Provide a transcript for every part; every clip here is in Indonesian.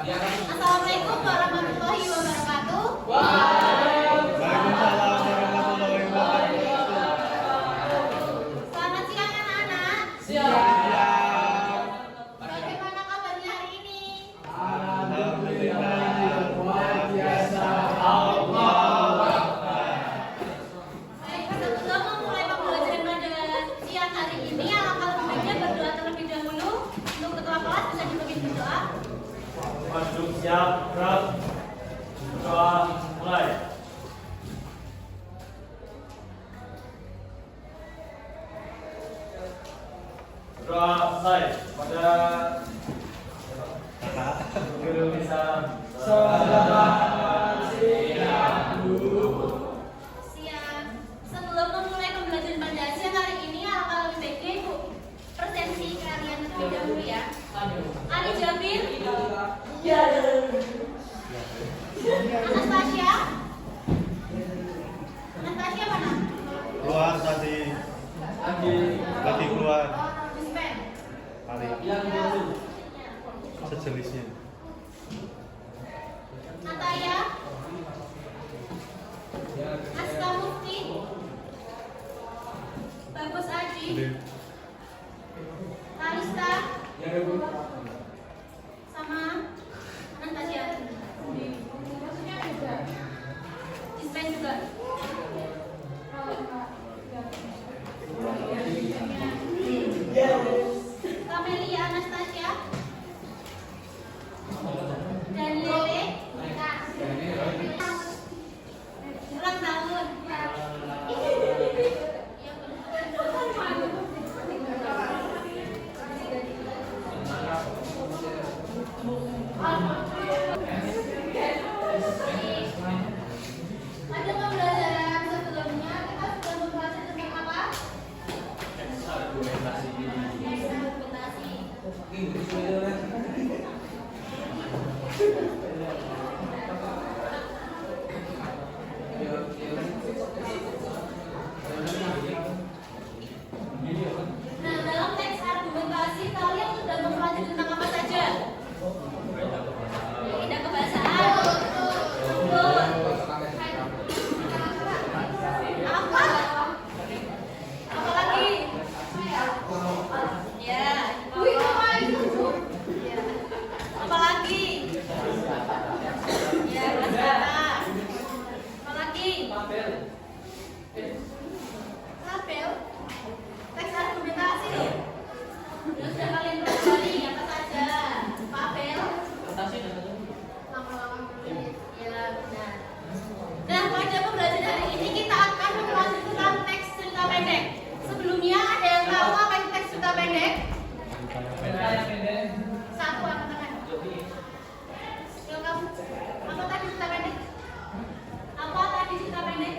Assalamualaikum warahmatullahi wabarakatuh. Waalaikumsalam warahmatullahi wabarakatuh. Selamat siang anak-anak. Siap. Bagaimana kabarnya hari ini? Alhamdulillah luar biasa. Allah. Baik, sebelum memulai pembelajaran pada siang hari ini, alangkah lebih baiknya berdoa terlebih dahulu. Untuk ketua kelas bisa dipimpin berdoa. Masuk siap, gerak. Doa mulai. Doa selesai. Pada guru bisa selamat siang. Siang. Sebelum memulai pembelajaran pada siang hari ini, alangkah lebih baiknya Ibu presentasi kalian terlebih dahulu ya. Ali Jabir, Anastasia, Anastasia mana? Keluar tadi. Lagi keluar. Oh, dispen. Kali sejenisnya. Nataya, Aska Mufti, Bagus Aji, Kalista, sama Anastasia. Dispen juga. Kamelia Anastasia dan Lele ulang tahun. Pada pembelajaran sebelumnya kita sudah membahas tentang apa? Argumentasi. Nah, dalam teks argumentasi kalian sudah mempelajari tentang apa saja? Kaidah kebahasaan. Betul. Apa? Apa lagi? Ya. Apa lagi? Ya, bahasa. Apa lagi? Tabel. Teks argumentasi loh. Yang sudah kalian pelajari apa saja? Tabel. Ya, benar. Nah, pada pembelajaran hari ini kita akan membahas tentang teks cerita pendek. Sebelumnya ada yang tahu apa itu teks cerita pendek? Satu angkat tangan. Yuk kamu. Apa tadi cerita pendek? Apa tadi cerita pendek?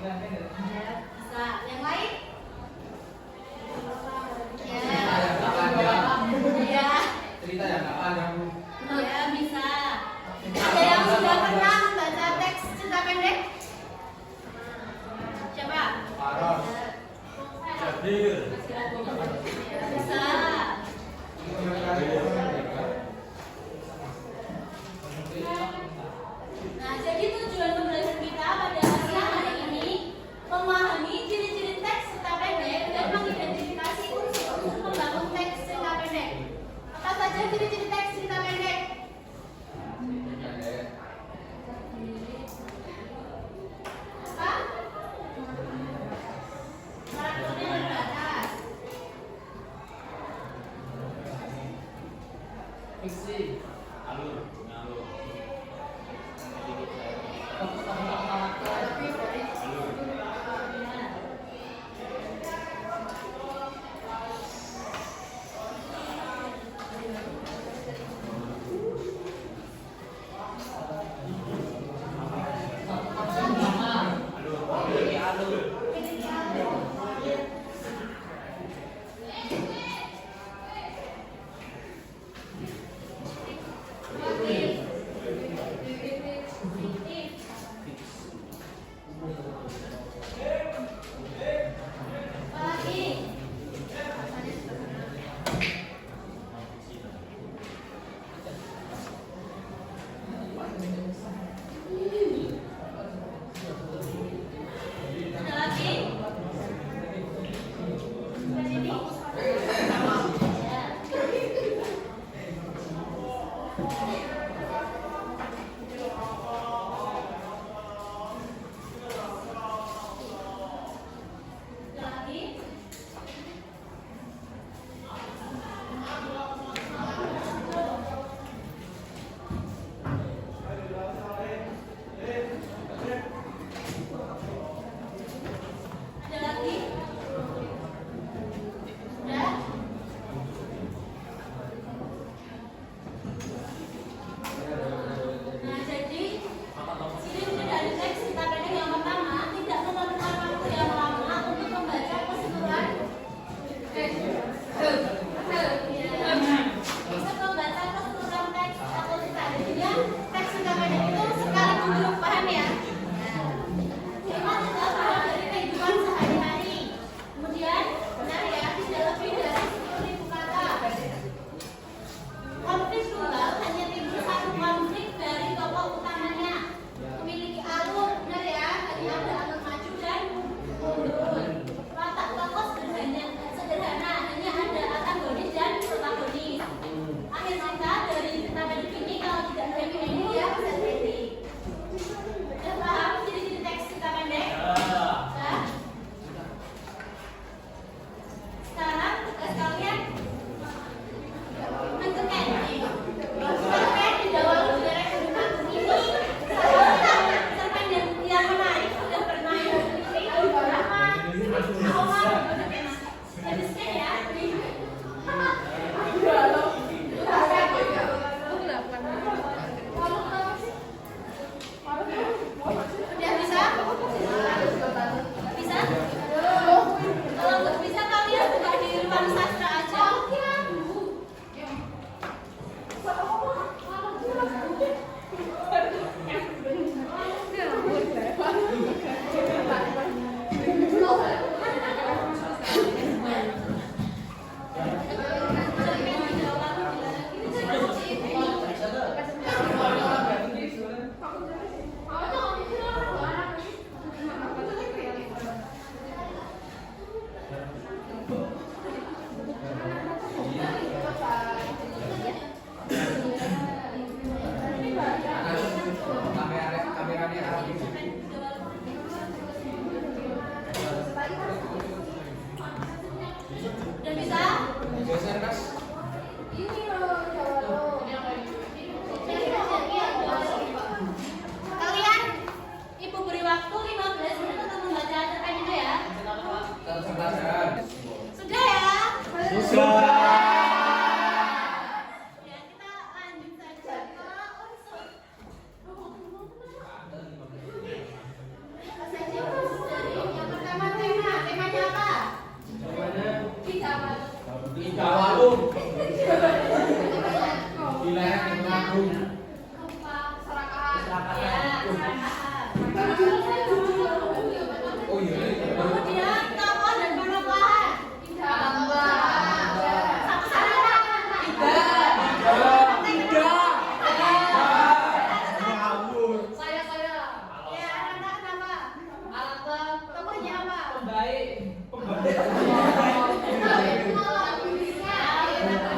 Ya, bisa. Yang lain? Ya. Ya, bisa. Ada yang sudah pernah membaca teks cerita pendek? Siapa? Bisa. Nah, jadi tujuan pembelajaran kita pada siang hari ini memahami ciri-ciri teks cerita pendek dan mengidentifikasi unsur-unsur membangun teks cerita pendek. Apa saja ciri-ciri teks cerita pendek? Apa? Karakternya terbatas. Oke. Lagi. Ada lagi? Sudah? Nah, jadi sini udah dari teks kita pendek yang pertama, tidak memerlukan waktu yang lama untuk membaca keseluruhan. Bisa membaca keseluruhan teks atau kita jadinya teks kita pendek itu sekali duduk, paham ya? Tema adalah bagian dari kehidupan sehari-hari. Kemudian, benar ya, tidak lebih dari 10.000 kata. Konflik tunggal hanya timbul satu konflik dari tokoh utamanya. Memiliki alur, benar ya, tadi ada alur maju dan mundur. Watak tokoh sederhana, hanya ada antagonis dan protagonis. Akhir kata dari cerita pendek ini kalau tidak happy ending ya bisa ending. Sudah paham ciri-ciri teks cerita pendek? Sudah? Sekarang tugas kalian menentukan cerpen di bawah udara kedua ini cerpen yang menarik sudah bermain di beberapa awal jadi sekian ya. Udah bisa? Bisa? Kalau nggak bisa kalian buka di ruang sastra aja. Udah bisa? Kalian, Ibu beri waktu 15 menit untuk membaca cerpen itu ya. Sudah ya? Sudah. Ya, kita lanjut saja ke unsur. Dari yang pertama temanya apa? Tiga warung. Di lereng Temanggung. Ya, Oh iya. kemudian tokoh dan penokohan. Ngawur. Ya, anak kenapa? Tokohnya apa?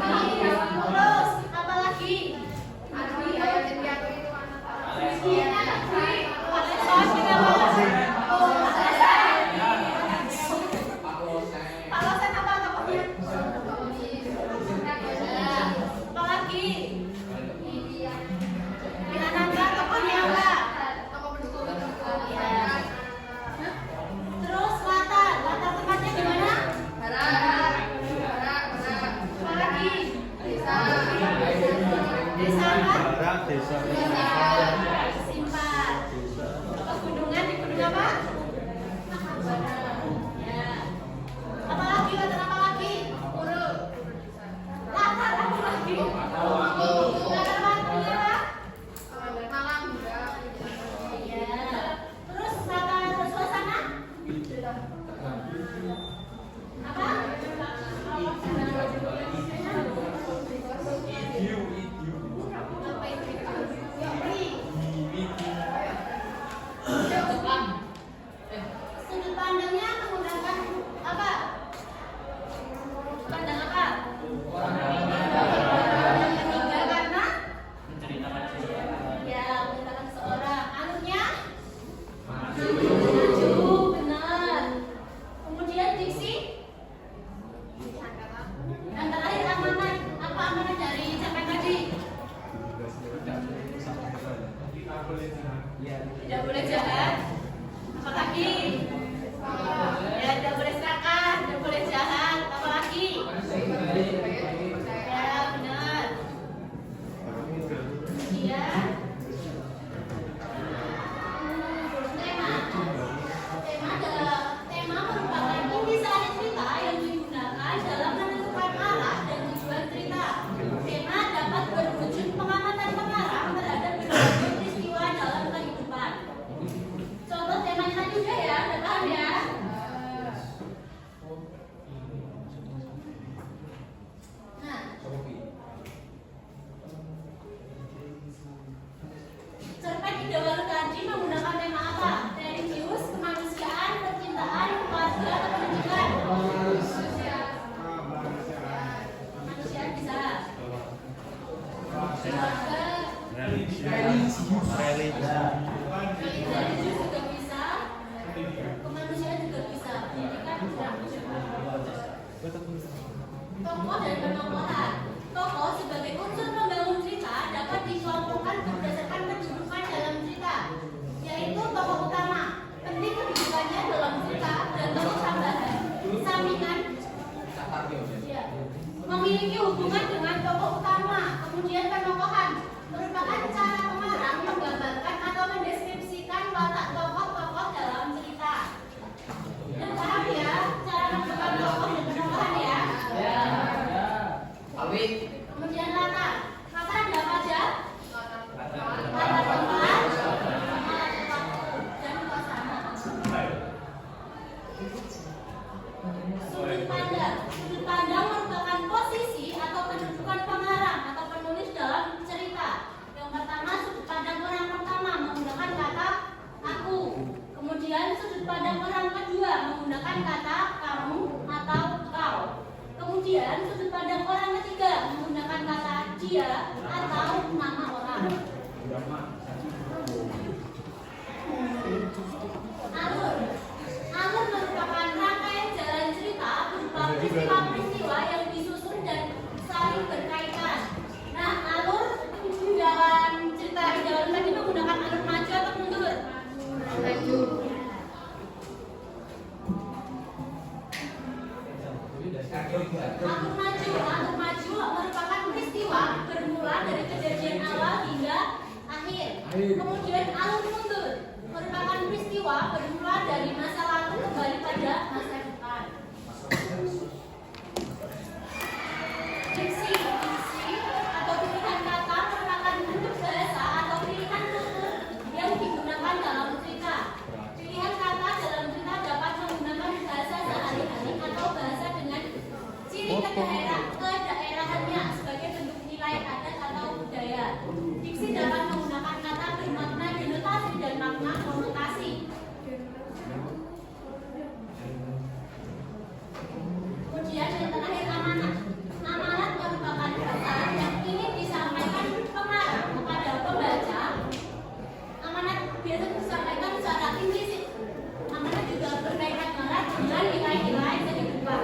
Terus, apa lagi? Palosen apa tokohnya? Apa lagi? Diananda tokohnya apa? Ya. Terus latar tempatnya di mana? Apa lagi? Desa apa? Barat desa. Simpan. Pegunungan di gunung apa? Ya. Apa lagi? Latar apa lagi? Latar apa lagi? Latar apa? Ya. Terus latar suasana? Apa? Apa itu? Religius juga bisa, kemanusiaan juga bisa. Pendidikan bisa. Tokoh dan penokohan. Tokoh sebagai unsur pembangun cerita dapat dikelompokkan berdasarkan kedudukan dalam cerita, yaitu tokoh utama, penting kedudukannya dalam cerita, dan tokoh tambahan, sampingan, ya, memiliki hubungan dengan tokoh utama. Kemudian penokohan merupakan cara pengarang menggambarkan atau mendeskripsikan watak tokoh-tokoh dalam cerita. Dan paham ya cara menentukan tokoh dan penokohan ya? Kemudian latar ada apa aja? Latar tempat, dan suasana. Sudut pandang merupakan posisi atau kedudukan pengarang atau penulis dalam cerita. Yang pertama, sudut pandang orang pertama menggunakan kata aku. Kemudian sudut pandang orang kedua menggunakan kata kamu atau kau. Kemudian sudut pandang orang ketiga menggunakan kata dia atau nama orang. Alur merupakan rangkaian jalan cerita berupa peristiwa-peristiwa yang disusun dan saling berkaitan. Nah, alur dalam cerita jalan tadi menggunakan alur maju atau mundur? Maju. Alur maju merupakan peristiwa bermula dari kejadian awal hingga akhir. Kemudian alur mundur merupakan peristiwa bermula dari masa lalu kembali pada masa depan. Diksi atau pilihan kata merupakan bentuk bahasa atau pilihan tutur yang digunakan dalam cerita. Pilihan kata dalam cerita dapat menggunakan bahasa sehari-hari atau bahasa dengan ciri kedaerahannya sebagai bentuk nilai adat atau budaya. Diksi dapat menggunakan kata bermakna denotasi dan makna konotasi. Kemudian yang terakhir amanat. Amanat merupakan pesan yang ingin disampaikan pengarang kepada pembaca. Amanat biasa disampaikan secara implisit. Amanat juga berkaitan erat dengan nilai-nilai kehidupan.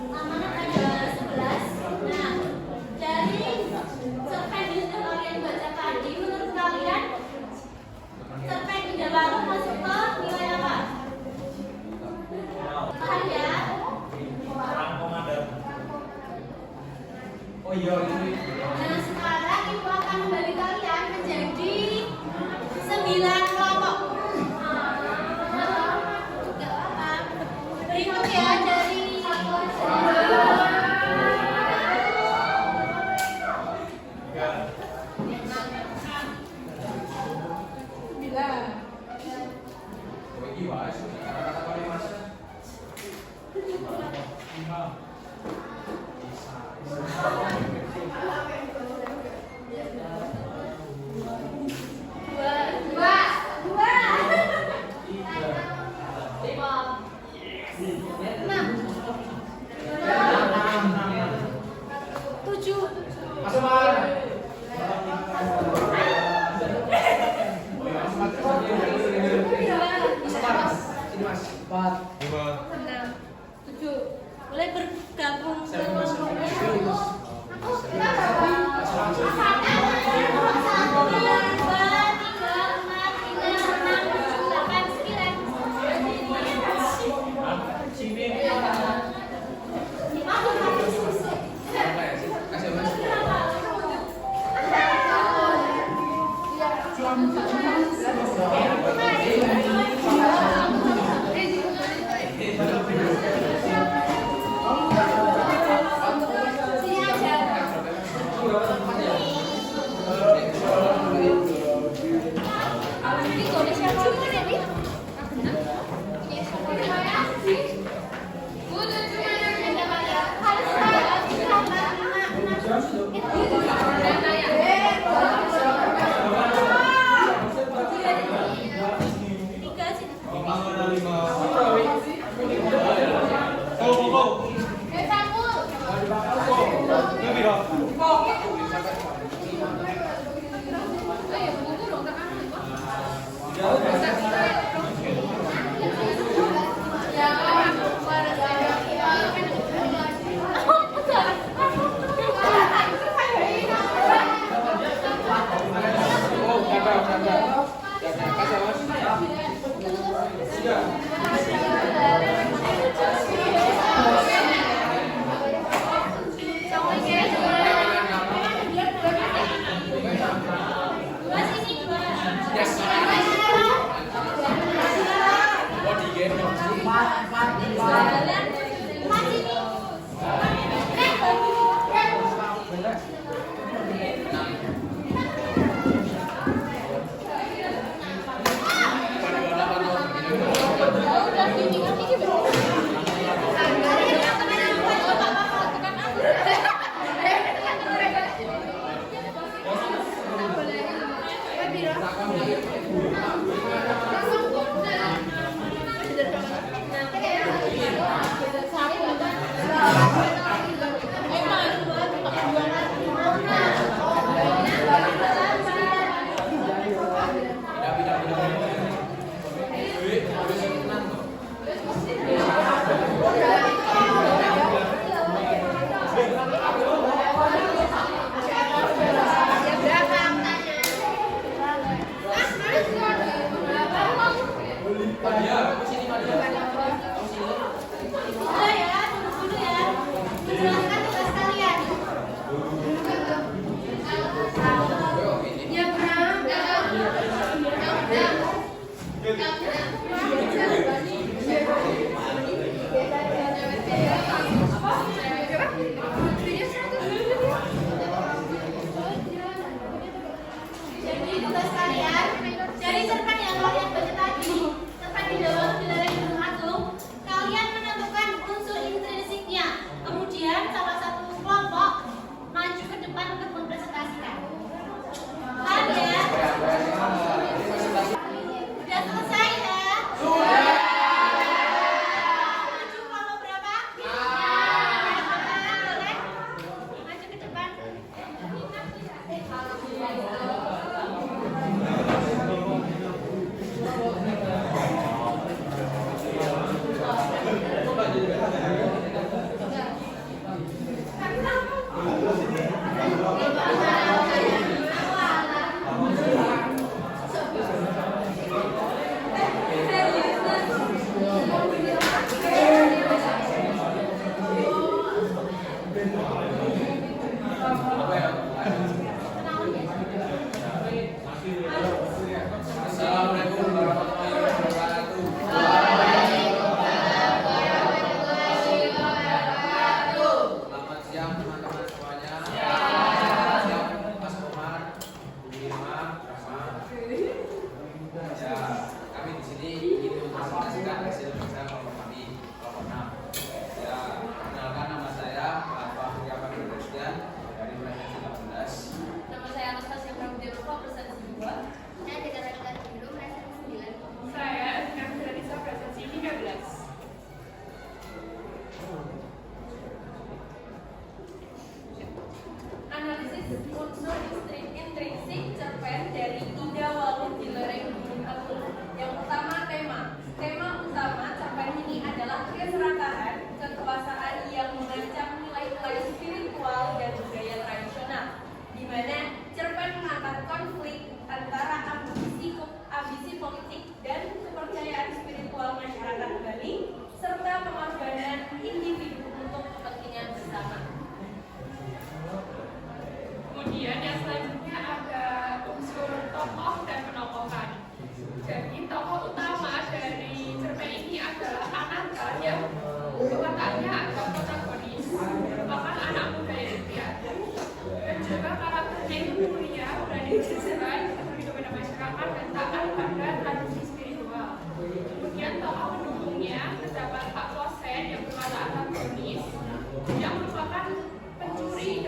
Amanat ada 11. Nah, dari survei digital kalian baca tadi, menurut kalian survei tidak baru masuk ke nilai apa? Paham ya? Oh iya ini. Nah, sekarang ibu akan membagi kalian menjadi 9 kelompok. Tidak apa. Berikut ya dari boleh bergabung ke kelompok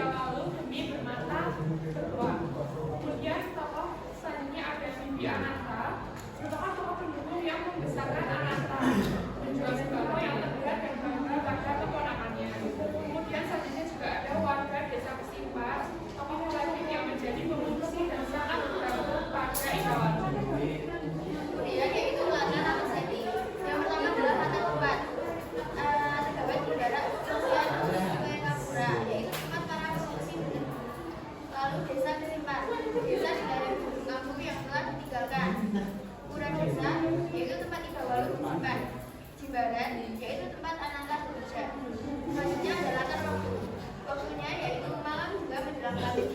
lalu demi bermata kedua. Kemudian tokoh selanjutnya ada Bibi Ananta, merupakan tokoh pendukung yang membesarkan Ananta, menjual sembako yang terberat dan bangga pada keponakannya. Kemudian selanjutnya juga ada warga desa Kesimpa, tokoh wajib yang menjadi pengungsi dan sangat bergantung pada Ika Walu. Kemudian yaitu Lana Ramaseti. Yang pertama adalah Rata Kuat. Terdapat di barat sosial Sungai Kapura, yaitu tempat para pengungsi bertemu. Lalu desa Kesimpan, desa di daerah gunung kampung yang telah ditinggalkan. Pura desa, yaitu tempat Ika Walu disimpan. Jimbaran, yaitu tempat Ananta bekerja. Selanjutnya adalah waktu. Waktunya yaitu malam juga menjelang pagi.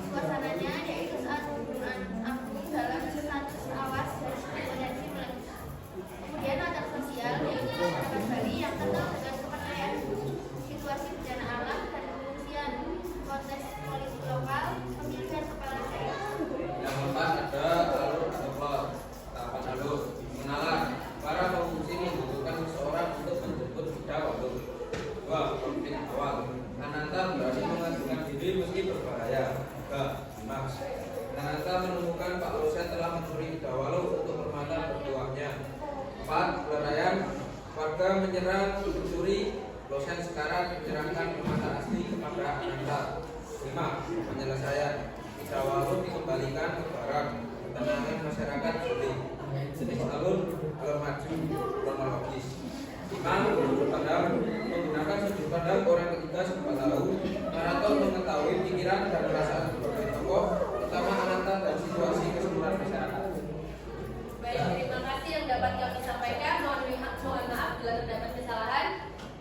Suasananya yaitu saat gunung agung dalam status awas dan potensi meletus. Kemudian latar sosial yaitu masyarakat Bali yang kental dengan kepercayaan situasi bencana alam dan pengungsian, konteks politik lokal, pemilihan kepala daerah. Yang keempat ada alur amplop. Tahapan alur mengenalkan para pengungsi membutuhkan seseorang untuk menjemput Ika Walu. 2. Konflik awal. Ananta berani mengajukan diri meski berbahaya. 3. Maks. Ananta menemukan Pak Losen telah mencuri Ika Walu untuk permata bertuahnya. 4. Pelarian. Warga menyerang pencuri. Losen sekarang menyerahkan permata asli kepada Ananta. 5. Penyelesaian. Ika Walu dikembalikan ke barang. Ketenangan masyarakat pulih. Jenis alur maju kronologis. 5. Sudut pandang. Menggunakan sudut pandang orang ketiga serba tahu. Narator mengetahui pikiran dan perasaan berbagai tokoh, terutama Ananta dan situasi keseluruhan masyarakat. Baik, terima kasih yang dapat kami sampaikan. Mohon maaf bila terdapat kesalahan.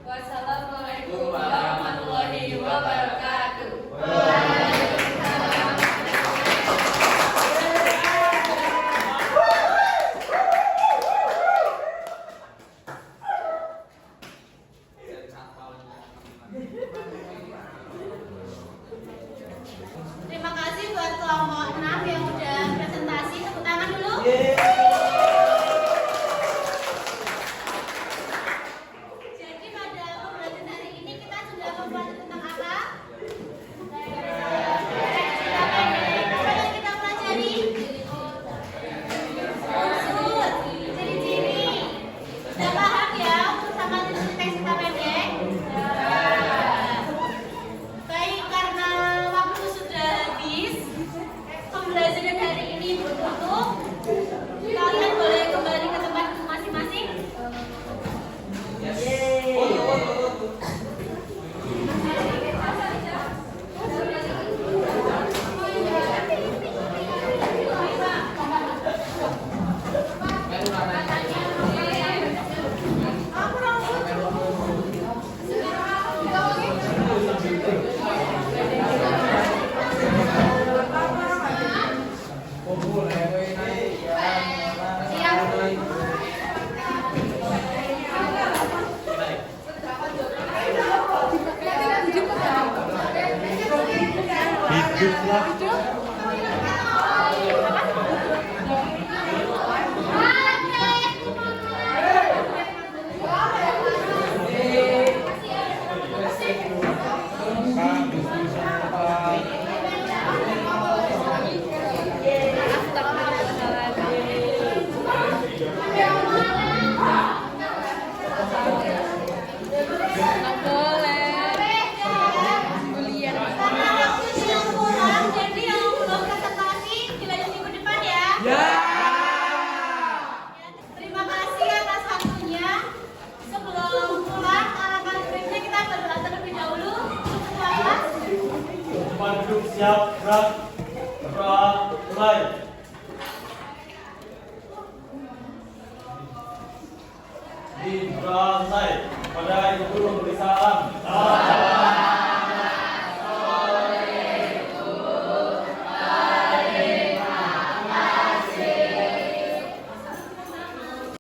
Wassalamualaikum warahmatullahi wabarakatuh. Terima kasih buat kelompok 6 yang udah presentasi. Tepuk tangan dulu. Jadi pada pembelajaran hari ini kita sudah membahas tentang apa? Apa yang kita pelajari? Unsur, ciri-ciri. Sudah paham ya sama jenis teks kita pendek? Baik, karena waktu sudah habis, pembelajaran hari ini ditutup. Kalian boleh kembali ke tempat masing-masing. Terima kasih atas waktunya. Sebelum pulang, arahkan skripnya kita berdoa terlebih dahulu. Ketua kelas. Tempat duduk siap, gerak, berdoa, mulai. Di berdoa selesai. Pada ibu guru memberi salam.